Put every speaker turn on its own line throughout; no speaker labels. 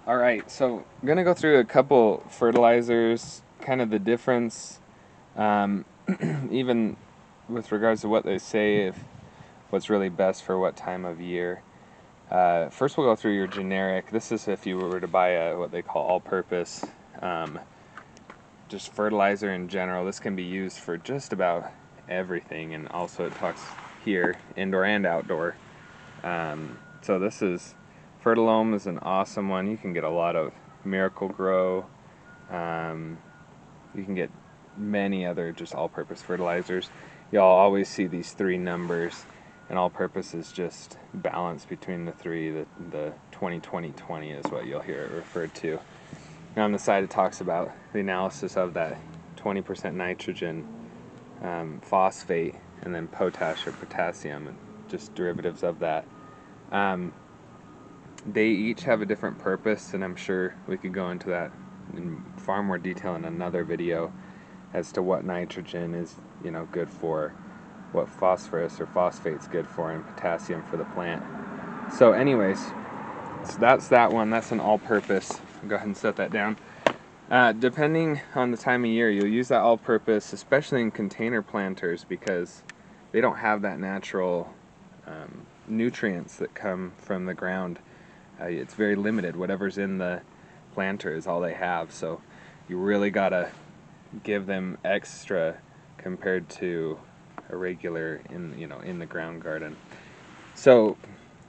Alright, so I'm going to go through a couple fertilizers, kind of the difference, um, even with regards to what they say, if what's really best for what time of year. First we'll go through your generic. This is if you were to buy a what they call all-purpose, just fertilizer in general. This can be used for just about everything, and also it talks here, indoor and outdoor. So this is fertilome is an awesome one. You can get a lot of Miracle Grow. You can get many other just all-purpose fertilizers. You'll always see these three numbers, and all-purpose is just balance between the three. The 20-20-20 is what you'll hear it referred to. And on the side it talks about the analysis of that 20% nitrogen, phosphate, and then potash or potassium, and just derivatives of that. They each have a different purpose, and I'm sure we could go into that in far more detail in another video as to what nitrogen is, good for, what phosphorus or phosphate's good for, and potassium for the plant. So anyways, so that's that one. That's an all-purpose. I'll go ahead and set that down. Depending on the time of year, you'll use that all-purpose, especially in container planters, because they don't have that natural nutrients that come from the ground. It's very limited. Whatever's in the planter is all they have, so you really gotta give them extra compared to a regular in the ground garden. So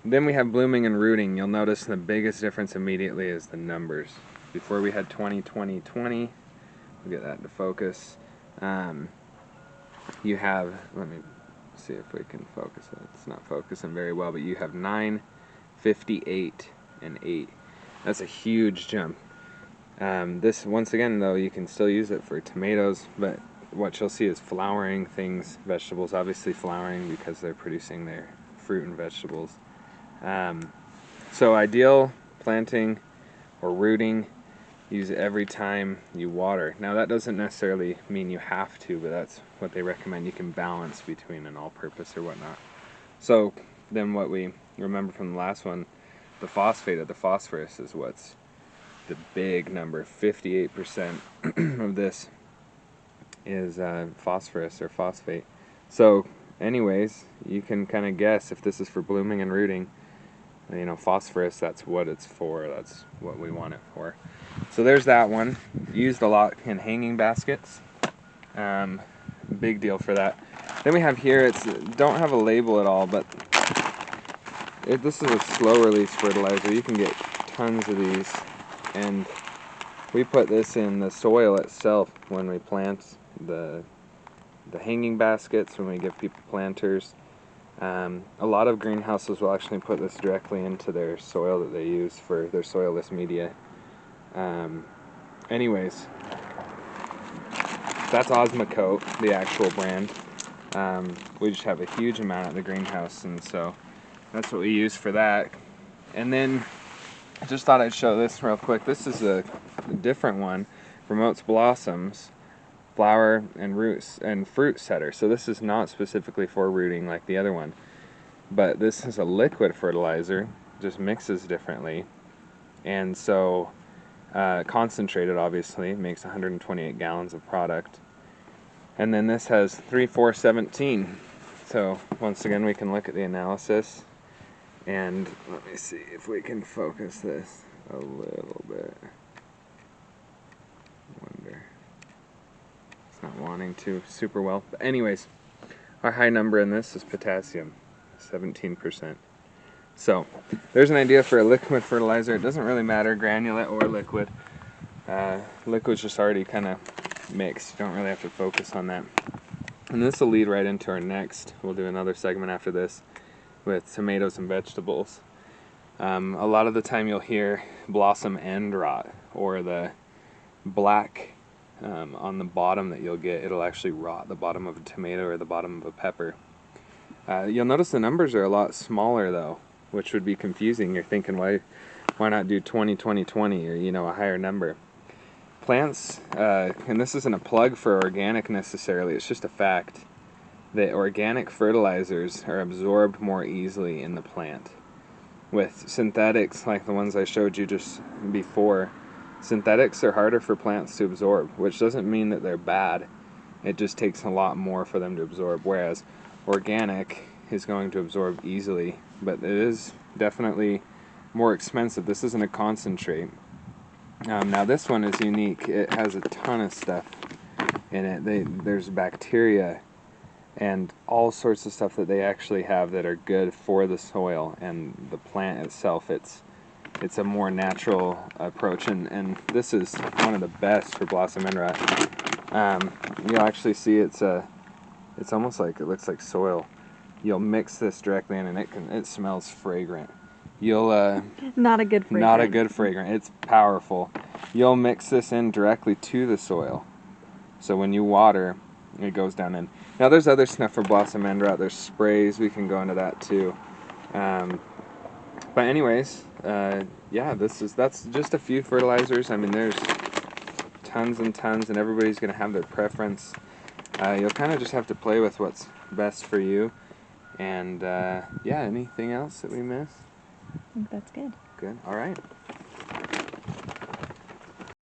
then we have blooming and rooting. You'll notice the biggest difference immediately is the numbers. Before we had 20-20-20. We'll get that to focus. You have, let me see if we can focus it. It's not focusing very well, but you have 9, 58, and 8. That's a huge jump. This, once again, though, you can still use it for tomatoes, but what you'll see is flowering things, vegetables obviously flowering because they're producing their fruit and vegetables. So ideal planting or rooting, use it every time you water. Now that doesn't necessarily mean you have to, but that's what they recommend. You can balance between an all-purpose or whatnot. So then what we remember from the last one, the phosphate of the phosphorus is what's the big number. 58% of this is phosphorus or phosphate. So anyways, you can kind of guess if this is for blooming and rooting. Phosphorus, that's what it's for. That's what we want it for. So there's that one. Used a lot in hanging baskets. Big deal for that. Then we have here, don't have a label at all, but this is a slow release fertilizer. You can get tons of these, and we put this in the soil itself when we plant the hanging baskets, when we give people planters. A lot of greenhouses will actually put this directly into their soil that they use for their soilless media. Anyways, that's Osmocote, the actual brand. We just have a huge amount at the greenhouse, and so that's what we use for that. And then I just thought I'd show this real quick. This is a different one. Promotes blossoms, flower and roots and fruit setter. So this is not specifically for rooting like the other one, but this is a liquid fertilizer, just mixes differently, and so concentrated obviously makes 128 gallons of product. And then this has 3,4,17. So once again, we can look at the analysis, and let me see if we can focus this a little bit. Wonder, it's not wanting to super well. But anyways, our high number in this is potassium, 17%. So there's an idea for a liquid fertilizer. It doesn't really matter, granulate or liquid. Liquid's just already kind of mixed. You don't really have to focus on that. And this will lead right into our next. We'll do another segment after this with tomatoes and vegetables. A lot of the time you'll hear blossom end rot, or the black on the bottom that you'll get. It'll actually rot the bottom of a tomato or the bottom of a pepper. You'll notice the numbers are a lot smaller though, which would be confusing. You're thinking, why not do 20-20-20 or a higher number? Plants, and this isn't a plug for organic necessarily, it's just a fact that organic fertilizers are absorbed more easily in the plant. With synthetics, like the ones I showed you just before, synthetics are harder for plants to absorb, which doesn't mean that they're bad. It just takes a lot more for them to absorb, whereas organic is going to absorb easily, but it is definitely more expensive. This isn't a concentrate. Now this one is unique. It has a ton of stuff in it. There's bacteria and all sorts of stuff that they actually have that are good for the soil and the plant itself. It's a more natural approach, and this is one of the best for blossom end rot. You'll actually see it's almost like it looks like soil. You'll mix this directly in, and it smells fragrant. You'll
not a good fragrant.
Not a good fragrant. It's powerful. You'll mix this in directly to the soil, so when you water, it goes down in. Now there's other stuff for blossom end rot. There's sprays. We can go into that too. But anyways, yeah, that's just a few fertilizers. I mean, there's tons and tons, and everybody's going to have their preference. You'll kind of just have to play with what's best for you. And yeah, anything else that we missed?
I think that's good.
Good. All right.